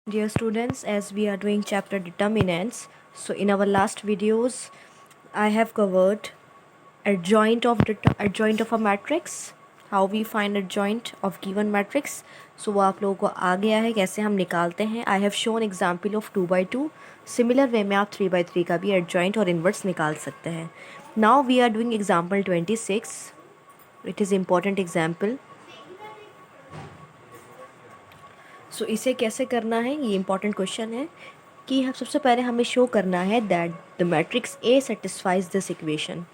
Dear students, as we are doing chapter determinants, so in our last videos, I have covered adjoint of a matrix, how we find adjoint of given matrix. So वो आप लोगों को आ गया है कैसे हम निकालते हैं. I have shown example of 2 by 2. Similar way में आप 3 by 3 का भी adjoint और inverse निकाल सकते हैं. Now we are doing example 26. It is important example. सो इसे कैसे करना है, ये इंपॉर्टेंट क्वेश्चन है कि हम सबसे पहले हमें शो करना है that the matrix A satisfies this equation.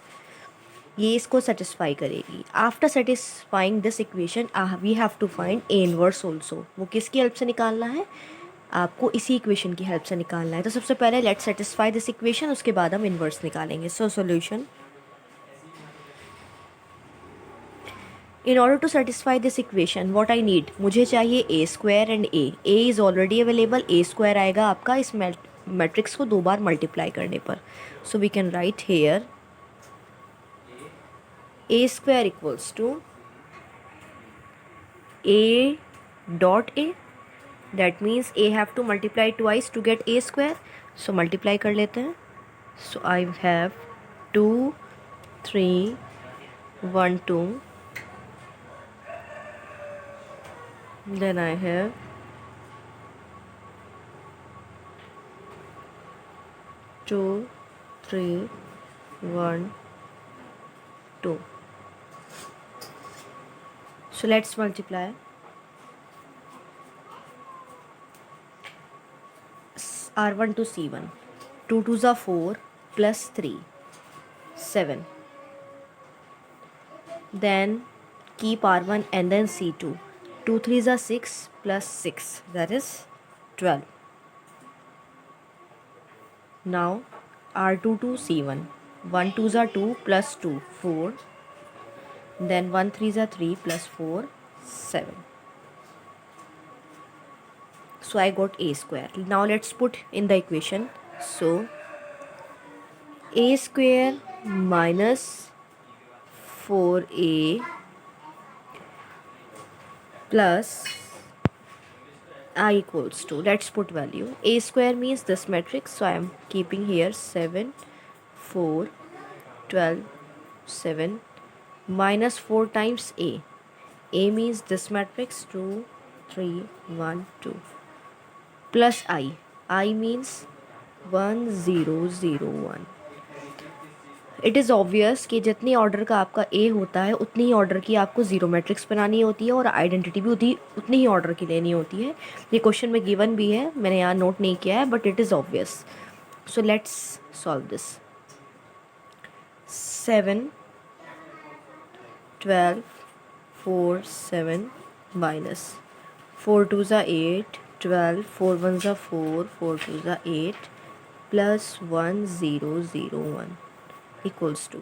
ये इसको सेटिस्फाई करेगी. After satisfying this equation we have to find A inverse also. वो किसकी हेल्प से निकालना है, आपको इसी इक्वेशन की हेल्प से निकालना है. तो सबसे पहले लेट्स सेटिस्फाई दिस इक्वेशन, उसके बाद हम इनवर्स निकालेंगे. So solution. In order to satisfy this equation, what I need, मुझे चाहिए a square and a is already available. a square आएगा आपका इस मैट्रिक्स को 2 बार मल्टीप्लाई करने पर. So we can write here a square equals to a dot a. That means a have to multiply twice to get a square. So multiply कर लेते हैं. So I have 2 3 1 2. Then I have 2 3 1 2. So let's multiply. R1 to C1. 2 2s are 4 plus 3 7. Then keep R1 and then C2. 2 3s are 6 plus 6, that is 12. Now R2 to C1. 1 2s are 2 plus 2 4. Then 1 3s are 3 plus 4 7. So I got a square. Now let's put in the equation. So a square minus 4a plus I equals to, let's put value. A square means this matrix, so I am keeping here 7 4 12 7 minus 4 times a means this matrix 2 3 1 2 plus I means 1 0 0 1. It is obvious कि जितनी order का आपका ए होता है उतनी ही order की आपको zero matrix बनानी होती है और आइडेंटिटी भी उतनी ही ऑर्डर की लेनी होती है. ये क्वेश्चन में गिवन भी है, मैंने यहाँ नोट नहीं किया है, but it is obvious. So let's solve this. 7 12 4 7 minus 4 2s are 8 12 4 1s are 4 4 2s are 8 plus 1 0 0 1 equals to.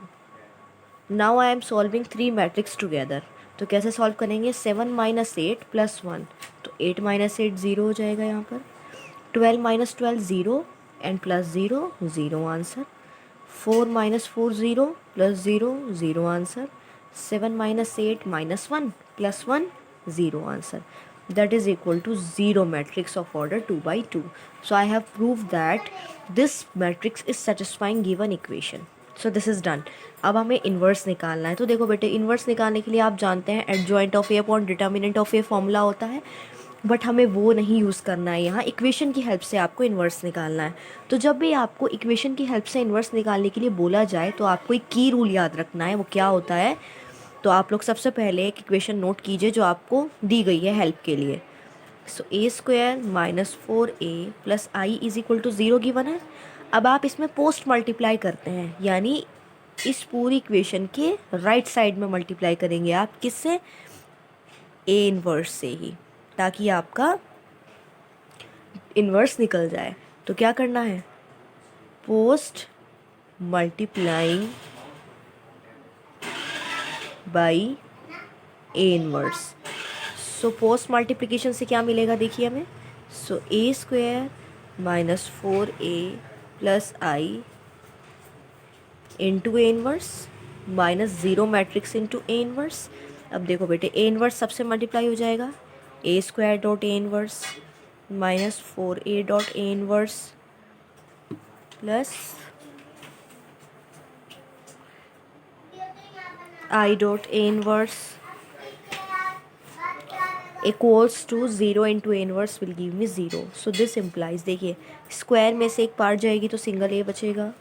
Now I am solving 3 matrix together. तो कैसे सॉल्व करेंगे, 7 माइनस 8 प्लस 1, तो 8 माइनस 8 ज़ीरो हो जाएगा यहाँ पर. 12 minus 12 zero and plus zero zero answer. 4 minus 4 zero plus zero zero answer. 7 minus 8 minus 1 plus 1 zero answer. That is equal to 0 matrix of order 2 by 2. So I have proved that this matrix is satisfying given equation. So this is done. अब हमें inverse निकालना है. तो देखो बेटे, inverse निकालने के लिए आप जानते हैं adjoint of A upon determinant of a formula होता है, बट हमें वो नहीं यूज़ करना है. यहाँ इक्वेशन की हेल्प से आपको इन्वर्स निकालना है. तो जब भी आपको इक्वेशन की हेल्प से इन्वर्स निकालने के लिए बोला जाए तो आपको एक की रूल याद रखना है. वो क्या होता है, तो आप लोग सबसे पहले एक इक्वेशन नोट कीजिए जो आपको दी गई है हेल्प के लिए. So A square minus 4a plus I is equal to 0 given है. अब आप इसमें पोस्ट मल्टीप्लाई करते हैं, यानी इस पूरी इक्वेशन के राइट साइड में मल्टीप्लाई करेंगे आप किससे, ए इन्वर्स से ही, ताकि आपका इन्वर्स निकल जाए. तो क्या करना है, post multiplying by A inverse. So post multiplication से क्या मिलेगा देखिए हमें. So A square minus 4a plus I into A inverse minus 0 matrix into A inverse. अब देखो बेटे, ए इनवर्स सबसे मल्टीप्लाई हो जाएगा, A square dot A inverse minus 4a dot A inverse plus I dot A inverse equals to 0 into A inverse will give me 0. So this implies, देखिए square में से एक पार्ट जाएगी तो single A बचेगा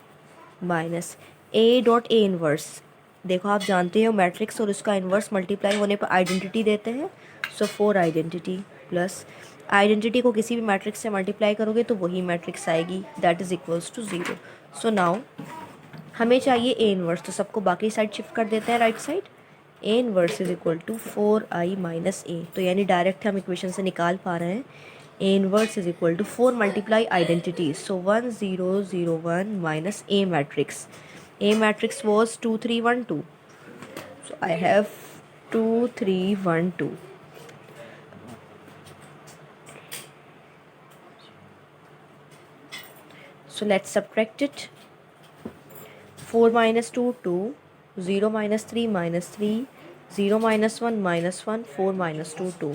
minus A dot A inverse. देखो आप जानते हो मैट्रिक्स और उसका इन्वर्स मल्टीप्लाई होने पर आइडेंटिटी देते हैं। सो 4 आइडेंटिटी प्लस आइडेंटिटी को किसी भी मैट्रिक्स से मल्टीप्लाई करोगे तो वही मैट्रिक्स आएगी, that is equals to 0। So now हमें चाहिए ए इनवर्स, तो सबको बाकी साइड शिफ्ट कर देते हैं right side. A inverse is equal to 4i minus A, तो यानी डायरेक्ट हम इक्वेशन से निकाल पा रहे हैं A inverse is equal to 4 multiply identity, so 1 0 0 1 minus A matrix. A matrix was 2 3 1 2, so I have 2 3 1 2। So let's subtract it. 4 minus 2 2, 0 minus 3 minus 3, 0 minus 1 minus 1, 4 minus 2 2.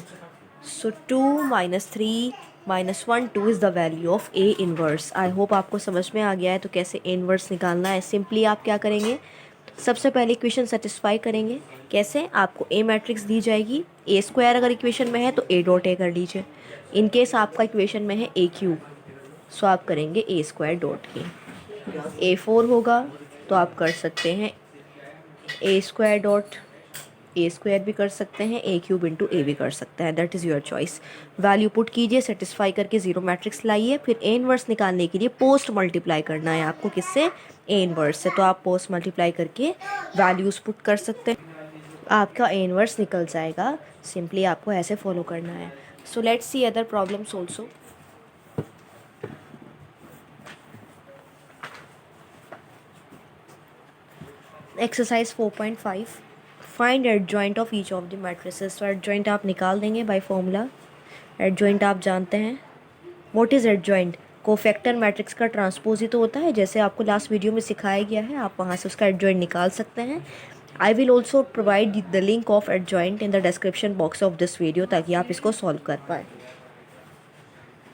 So 2 minus 3 minus 1 2 is the value of A inverse. I hope आपको समझ में आ गया है तो कैसे A inverse निकालना है। Simply आप क्या करेंगे, सबसे पहले इक्वेशन सेटिस्फाई करेंगे। कैसे, आपको A मैट्रिक्स दी जाएगी, A स्क्वायर अगर इक्वेशन में है तो A डॉट A कर लीजिए। इन केस आपका इक्वेशन में है A क्यूब, सो आप करेंगे A square dot A। A4 होगा तो आप कर सकते हैं A square dot A square भी कर सकते हैं, A क्यूब इंटू A भी कर सकते हैं, that is your choice. Value put कीजिए, सेटिस्फाई करके जीरो मैट्रिक्स लाइए। फिर A इनवर्स निकालने के लिए पोस्ट मल्टीप्लाई करना है आपको, किससे, A इनवर्स से। तो आप पोस्ट मल्टीप्लाई करके वैल्यूज़ पुट कर सकते हैं, आपका A इनवर्स निकल जाएगा। सिंपली आपको ऐसे फॉलो करना है। So let's see other problems also. Exercise 4.5, find adjoint of each of the matrices. तो एडजॉइंट आप निकाल देंगे बाय फॉर्मूला। एडजॉइंट आप जानते हैं, what is adjoint, cofactor matrix का ट्रांसपोज ही तो होता है, जैसे आपको लास्ट वीडियो में सिखाया गया है। आप वहाँ से उसका एडजॉइंट निकाल सकते हैं। I will also provide the link of adjoint in the description box of this video, ताकि आप इसको सॉल्व कर पाएँ।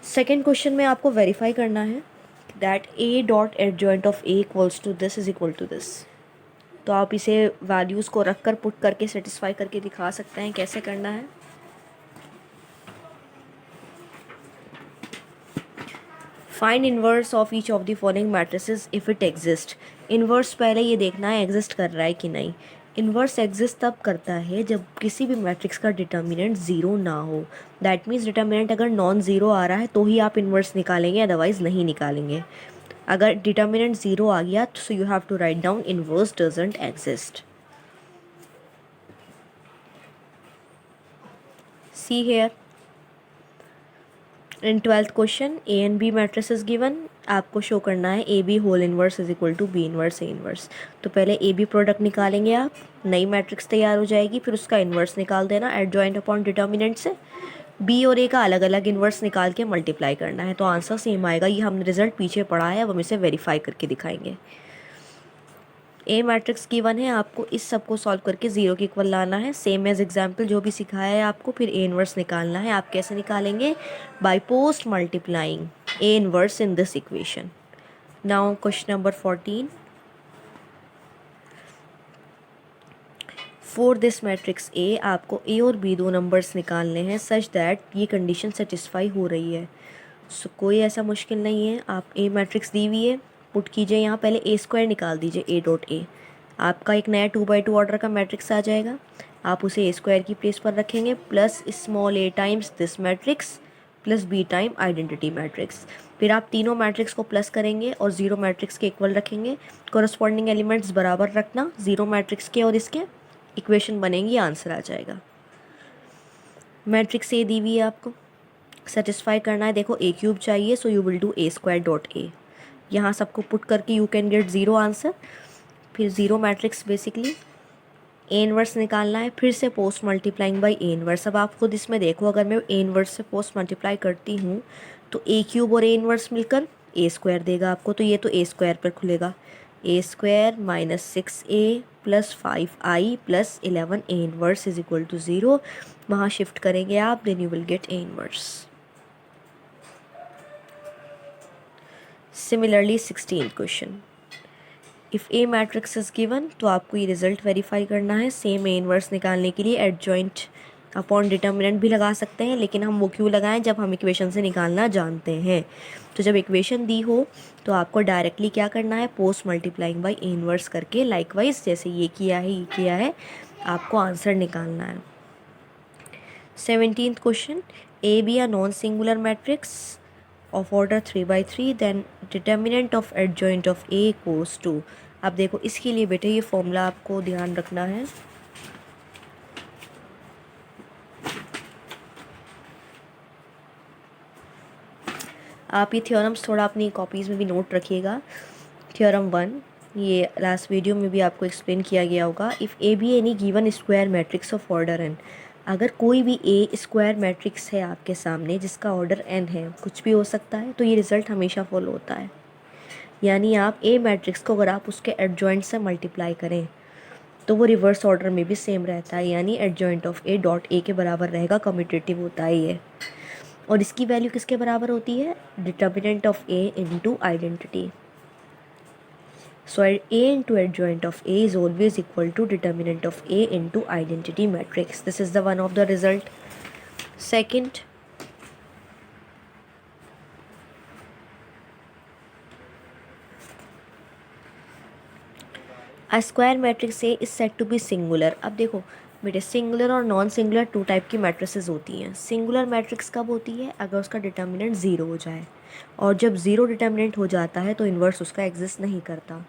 सेकेंड क्वेश्चन में आपको वेरीफाई करना है that A dot adjoint of A equals to this is equal to this. तो आप इसे वैल्यूज़ को रख कर पुट करके सेटिस्फाई करके दिखा सकते हैं। कैसे करना है, find inverse of each of the following matrices if it exist. Inverse पहले ये देखना है एग्जिस्ट कर रहा है कि नहीं। इनवर्स एग्जिस्ट तब करता है जब किसी भी मैट्रिक्स का डिटर्मिनेंट ज़ीरो ना हो। दैट मीन्स डिटर्मिनेंट अगर नॉन ज़ीरो आ रहा है तो ही आप इनवर्स निकालेंगे, अदरवाइज़ नहीं निकालेंगे। अगर डिटर्मिनेंट ज़ीरो आ गया तो you have to write down inverse doesn't exist. See here in 12th question A and B matrices is given. आपको शो करना है AB whole inverse is equal to B inverse A inverse. तो पहले AB product निकालेंगे आप, नई matrix तैयार हो जाएगी, फिर उसका इन्वर्स निकाल देना एडजॉइंट अपॉन डिटर्मिनेंट से। B और A का अलग अलग इन्वर्स निकाल के मल्टीप्लाई करना है, तो आंसर सेम आएगा। ये हमने रिजल्ट पीछे पढ़ा है, अब हम इसे वेरीफाई करके दिखाएंगे। A मैट्रिक्स गिवन है, आपको इस सब को सॉल्व करके जीरो के इक्वल लाना है, सेम एज एग्जाम्पल जो भी सिखाया है आपको। फिर A इनवर्स निकालना है। आप कैसे निकालेंगे, by post multiplying A inverse in this equation. Now question number 14, for this matrix A आपको A और B दो नंबर्स निकालने हैं सच दैट ये कंडीशन सेटिस्फाई हो रही है। सो कोई ऐसा मुश्किल नहीं है। आप A मैट्रिक्स दी हुई है, पुट कीजिए यहाँ, पहले A स्क्वायर निकाल दीजिए A डॉट A। आपका एक नया 2x2 ऑर्डर का मैट्रिक्स आ जाएगा। आप उसे A स्क्वायर की प्लेस पर रखेंगे, plus small a times this matrix plus B time identity matrix. फिर आप तीनों मैट्रिक्स को प्लस करेंगे और जीरो मैट्रिक्स के इक्वल रखेंगे। कॉरस्पॉन्डिंग एलिमेंट्स बराबर रखना जीरो मैट्रिक्स के और इसके, इक्वेशन बनेंगी, आंसर आ जाएगा। मैट्रिक्स A दी हुई है, आपको सेटिस्फाई करना है। देखो A क्यूब चाहिए, so you will do A square dot A। यहाँ सबको पुट करके you can get zero answer. फिर zero matrix basically A inverse निकालना है, फिर से post multiplying by A inverse. अब आप खुद इसमें देखो, अगर मैं A इनवर्स से पोस्ट मल्टीप्लाई करती हूँ तो A क्यूब और A इनवर्स मिलकर A स्क्वायर देगा आपको, तो ये तो A स्क्वायर पर खुलेगा। A square minus 6A plus 5I plus 11 A inverse is equal to 0। वहाँ शिफ्ट करेंगे आप, then you will get A inverse. Similarly 16th question, if a matrix is given, तो आपको ये रिजल्ट वेरीफाई करना है। सेम ए इनवर्स निकालने के लिए एडजॉइंट अपॉन डिटर्मिनेंट भी लगा सकते हैं, लेकिन हम वो क्यों लगाएं जब हम इक्वेशन से निकालना जानते हैं। तो जब इक्वेशन दी हो तो आपको डायरेक्टली क्या करना है, post multiplying by A inverse करके, लाइकवाइज जैसे ये किया है आपको आंसर निकालना है। 17th question, A be a non singular matrix of order 3 by 3, then determinant of adjoint of A equals to। अब देखो इसके लिए बेटे ये फॉर्मूला आपको ध्यान रखना है। आप ये थ्योरम्स थोड़ा अपनी कॉपीज़ में भी नोट रखिएगा। थ्योरम 1, ये लास्ट वीडियो में भी आपको एक्सप्लेन किया गया होगा। If A be any given square matrix of order n, अगर कोई भी ए स्क्वायर मैट्रिक्स है आपके सामने जिसका ऑर्डर n है, कुछ भी हो सकता है, तो ये रिज़ल्ट हमेशा फॉलो होता है। यानी आप ए मैट्रिक्स को अगर आप उसके एडजॉइंट से मल्टीप्लाई करें तो वो रिवर्स ऑर्डर में भी सेम रहता है, यानी एडजॉइंट ऑफ ए डॉट ए के बराबर रहेगा। कम्यूटेटिव होता है ये, और इसकी वैल्यू किसके बराबर होती है, determinant of A into identity. So A into adjoint of A is always equal to determinant of A into identity matrix. This is the one of the result. Second, a square matrix A is said to be singular। अब देखो बेटे, singular और non singular to type की matrices होती हैं। Singular matrix कब होती है, अगर उसका डिटर्मिनेंट ज़ीरो हो जाए, और जब ज़ीरो डिटर्मिनेंट हो जाता है तो इन्वर्स उसका एग्जिस्ट नहीं करता।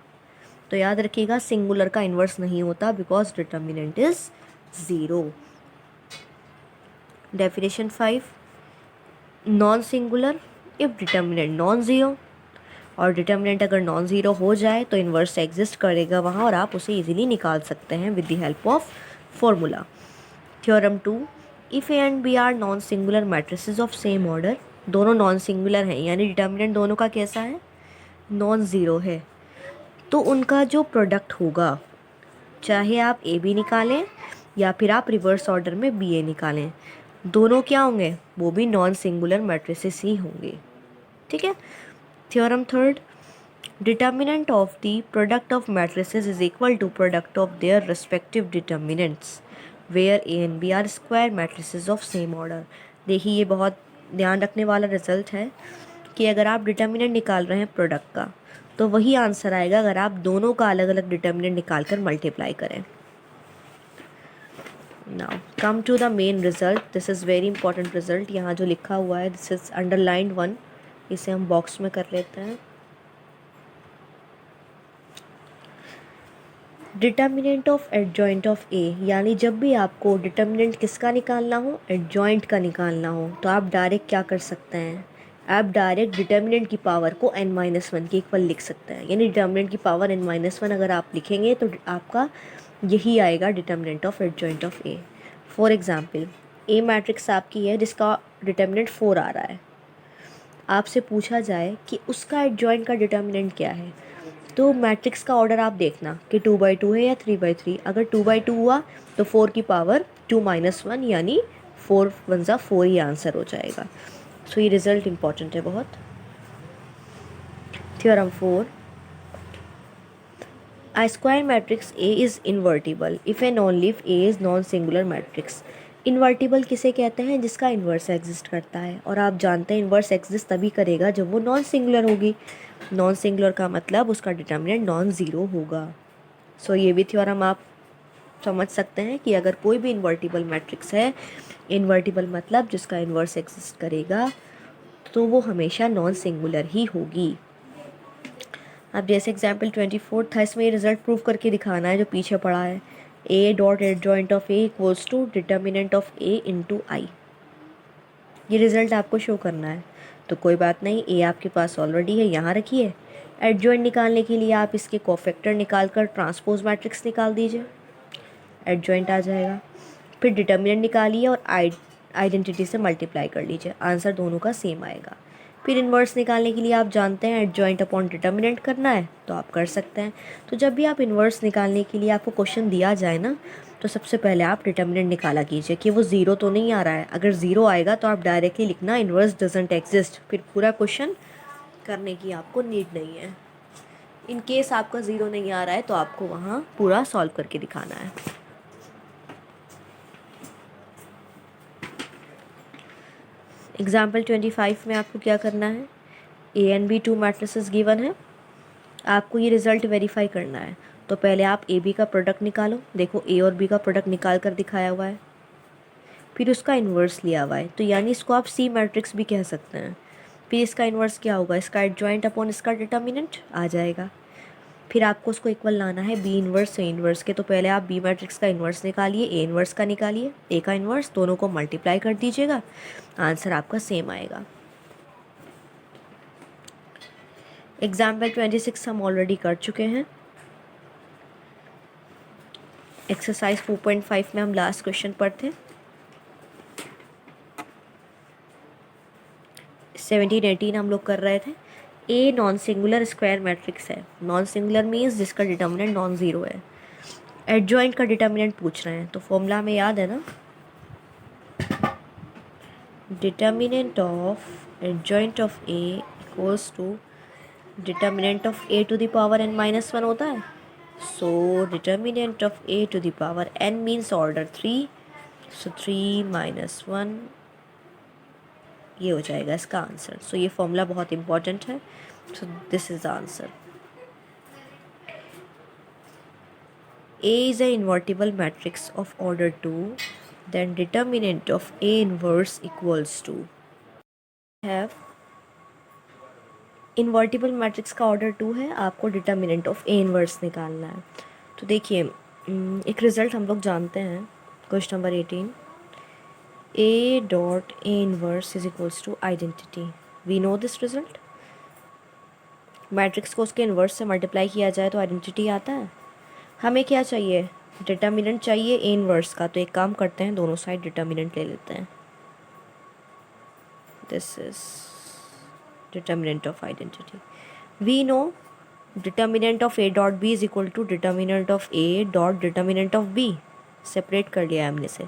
तो याद रखिएगा, सिंगुलर का इन्वर्स नहीं होता because determinant is zero. Definition 5, non singular if determinant non zero, और डिटर्मिनेंट अगर नॉन ज़ीरो हो जाए तो इन्वर्स एग्जिस्ट करेगा वहाँ, और आप उसे इजीली निकाल सकते हैं with the help of formula. Theorem 2, if A and B are non singular matrices of same order, दोनों नॉन सिंगुलर हैं, यानी डिटर्मिनेंट दोनों का कैसा है, नॉन ज़ीरो है, तो उनका जो प्रोडक्ट होगा, चाहे आप ए बी निकालें या फिर आप रिवर्स ऑर्डर में बी ए निकालें, दोनों क्या होंगे, वो भी नॉन सिंगुलर मैट्रिसेस ही होंगे। ठीक है। Theorem 3, determinant of the product of matrices is equal to product of their respective determinants where A and B are square matrices of same order. देखिए ये बहुत ध्यान रखने वाला रिजल्ट है कि अगर आप डिटर्मिनेंट निकाल रहे हैं प्रोडक्ट का, तो वही आंसर आएगा अगर आप दोनों का अलग अलग डिटर्मिनेंट निकाल कर मल्टीप्लाई करें। Now come to the main result. This is very important result. यहाँ जो लिखा हुआ है दिस इज़ अंडरलाइंड 1, इसे हम बॉक्स में कर लेते हैं। डिटर्मिनेंट ऑफ एडजॉइंट ऑफ ए, यानी जब भी आपको डिटर्मिनेंट किसका निकालना हो, एडजॉइंट का निकालना हो, तो आप डायरेक्ट क्या कर सकते हैं, आप डायरेक्ट डिटर्मिनेंट की पावर को n-1 के इक्वल लिख सकते हैं। यानी डिटर्मिनेंट की पावर n-1 अगर आप लिखेंगे तो आपका यही आएगा determinant of adjoint of A. For example, A matrix आपकी है जिसका डिटर्मिनेंट 4 आ रहा है, आपसे पूछा जाए कि उसका एडजॉइंट का डिटर्मिनेंट क्या है, तो मैट्रिक्स का ऑर्डर आप देखना कि 2/2 है या 3/3। अगर 2/2 हुआ तो 4 की पावर 2-1, यानी 4 1 ज़ा 4 ही आंसर हो जाएगा। सो ये रिजल्ट इंपॉर्टेंट है बहुत। Theorem 4, a square matrix A is invertible if and only if A is non singular matrix। Invertible किसे कहते हैं, जिसका इन्वर्स एग्जिस्ट करता है, और आप जानते हैं इन्वर्स एग्जिस्ट तभी करेगा जब वो नॉन सिंगुलर होगी। नॉन सिंगुलर का मतलब उसका डिटर्मिनेंट नॉन ज़ीरो होगा। सो ये भी थ्योरम आप समझ सकते हैं कि अगर कोई भी इन्वर्टिबल मैट्रिक्स है, इन्वर्टिबल मतलब जिसका इन्वर्स एग्जिस्ट करेगा, तो वो हमेशा नॉन सिंगुलर ही होगी। अब जैसे एग्जाम्पल 24 था, इसमें ये रिजल्ट प्रूव करके दिखाना है जो पीछे पड़ा है, A dot adjoint of A equals to determinant of A into I. ये रिजल्ट आपको शो करना है। तो कोई बात नहीं, ए आपके पास ऑलरेडी है, यहाँ रखिए। एडजॉइंट निकालने के लिए आप इसके कोफैक्टर निकाल कर ट्रांसपोज मैट्रिक्स निकाल दीजिए, एडजॉइंट आ जाएगा। फिर डिटर्मिनेंट निकालिए और आइडेंटिटी से मल्टीप्लाई कर लीजिए, आंसर दोनों का सेम आएगा। फिर इन्वर्स निकालने के लिए आप जानते हैं एडजॉइंट अपॉन डिटर्मिनेंट करना है, तो आप कर सकते हैं। तो जब भी आप इन्वर्स निकालने के लिए आपको क्वेश्चन दिया जाए ना, तो सबसे पहले आप डिटर्मिनेंट निकाला कीजिए कि वो ज़ीरो तो नहीं आ रहा है। अगर ज़ीरो आएगा तो आप डायरेक्टली लिखना इन्वर्स डजंट एग्जिस्ट, फिर पूरा क्वेश्चन करने की आपको नीड नहीं है। इन केस आपका ज़ीरो नहीं आ रहा है तो आपको वहाँ पूरा सॉल्व करके दिखाना है। एग्जाम्पल 25 में आपको क्या करना है, A and B two matrices given है, आपको ये रिज़ल्ट वेरीफाई करना है। तो पहले आप ए बी का प्रोडक्ट निकालो, देखो ए और बी का प्रोडक्ट निकाल कर दिखाया हुआ है, फिर उसका इन्वर्स लिया हुआ है, तो यानी इसको आप सी मैट्रिक्स भी कह सकते हैं। फिर इसका इन्वर्स क्या होगा, इसका एडजॉइंट अपॉन इसका डिटर्मिनेंट आ जाएगा। फिर आपको उसको इक्वल लाना है बी इन्वर्स ए इन्वर्स के, तो पहले आप बी मैट्रिक्स का इन्वर्स निकालिए, ए इन्वर्स का निकालिए, ए का इन्वर्स, दोनों को मल्टीप्लाई कर दीजिएगा, आंसर आपका सेम आएगा। एग्जाम्पल 26 हम ऑलरेडी कर चुके हैं। एक्सरसाइज 4.5 में हम लास्ट क्वेश्चन पर थे। 17 18 हम लोग कर रहे थे। A non singular square matrix है। नॉन सिंगुलर मीन्स जिसका डिटर्मिनेंट नॉन ज़ीरो है। एडजॉइंट का डिटर्मिनेंट पूछ रहे हैं, तो फॉर्मूला में याद है ना, determinant of adjoint of A equals to determinant of A to the power n minus one होता है। So determinant of A to the power n means order 3, so 3 minus 1, ये हो जाएगा इसका आंसर। सो ये फॉर्मूला बहुत इंपॉर्टेंट है। So this is the answer. A is an invertible matrix of order 2, then determinant of A inverse equals to, have invertible matrix का order 2 है, आपको डिटर्मिनेंट ऑफ ए इन्वर्स निकालना है। तो देखिए एक रिज़ल्ट हम लोग जानते हैं, question number 18, A dot A inverse is equals to identity. We know this result. Matrix को उसके इन्वर्स से मल्टीप्लाई किया जाए तो आइडेंटिटी आता है। हमें क्या चाहिए, डिटर्मिनेंट चाहिए ए इन्वर्स का, तो एक काम करते हैं, दोनों साइड डिटर्मिनेंट ले लेते हैं। This is determinant of identity. We know determinant of A dot B is equal to determinant of A dot determinant of B. Separate कर लिया है हमने से।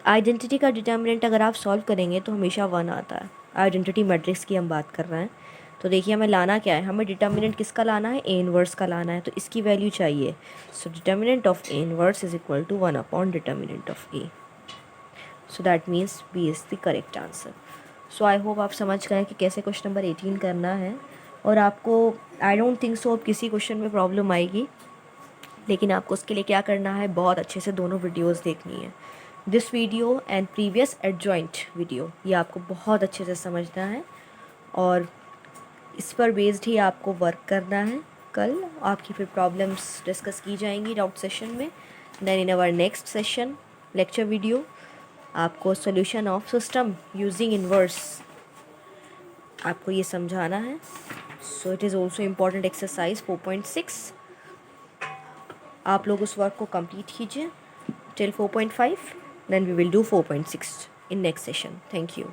आइडेंटिटी का डिटर्मिनेंट अगर आप सॉल्व करेंगे तो हमेशा 1 आता है। आइडेंटिटी मैट्रिक्स की हम बात कर रहे हैं। तो देखिए हमें लाना क्या है, हमें डिटर्मिनेंट किसका लाना है, ए इन्वर्स का लाना है, तो इसकी वैल्यू चाहिए। So determinant of A inverse is equal to 1 upon determinant of A. So that means B is the correct answer. So I hope आप समझ गए कि कैसे क्वेश्चन नंबर 18 करना है। और आपको आई डोंट थिंक सो अब किसी क्वेश्चन में प्रॉब्लम आएगी, लेकिन आपको उसके लिए क्या करना है, बहुत अच्छे से दोनों वीडियोस देखनी है। This video and previous adjoint video, ये आपको बहुत अच्छे से समझना है और इस पर बेस्ड ही आपको वर्क करना है। कल आपकी फिर प्रॉब्लम्स डिस्कस की जाएंगी डाउट सेशन में। Then in our next session lecture video आपको solution of system using inverse आपको ये समझाना है। So it is also important exercise 4.6। आप लोग उस वर्क को कंप्लीट कीजिए till 4.5, then we will do 4.6 in next session. Thank you.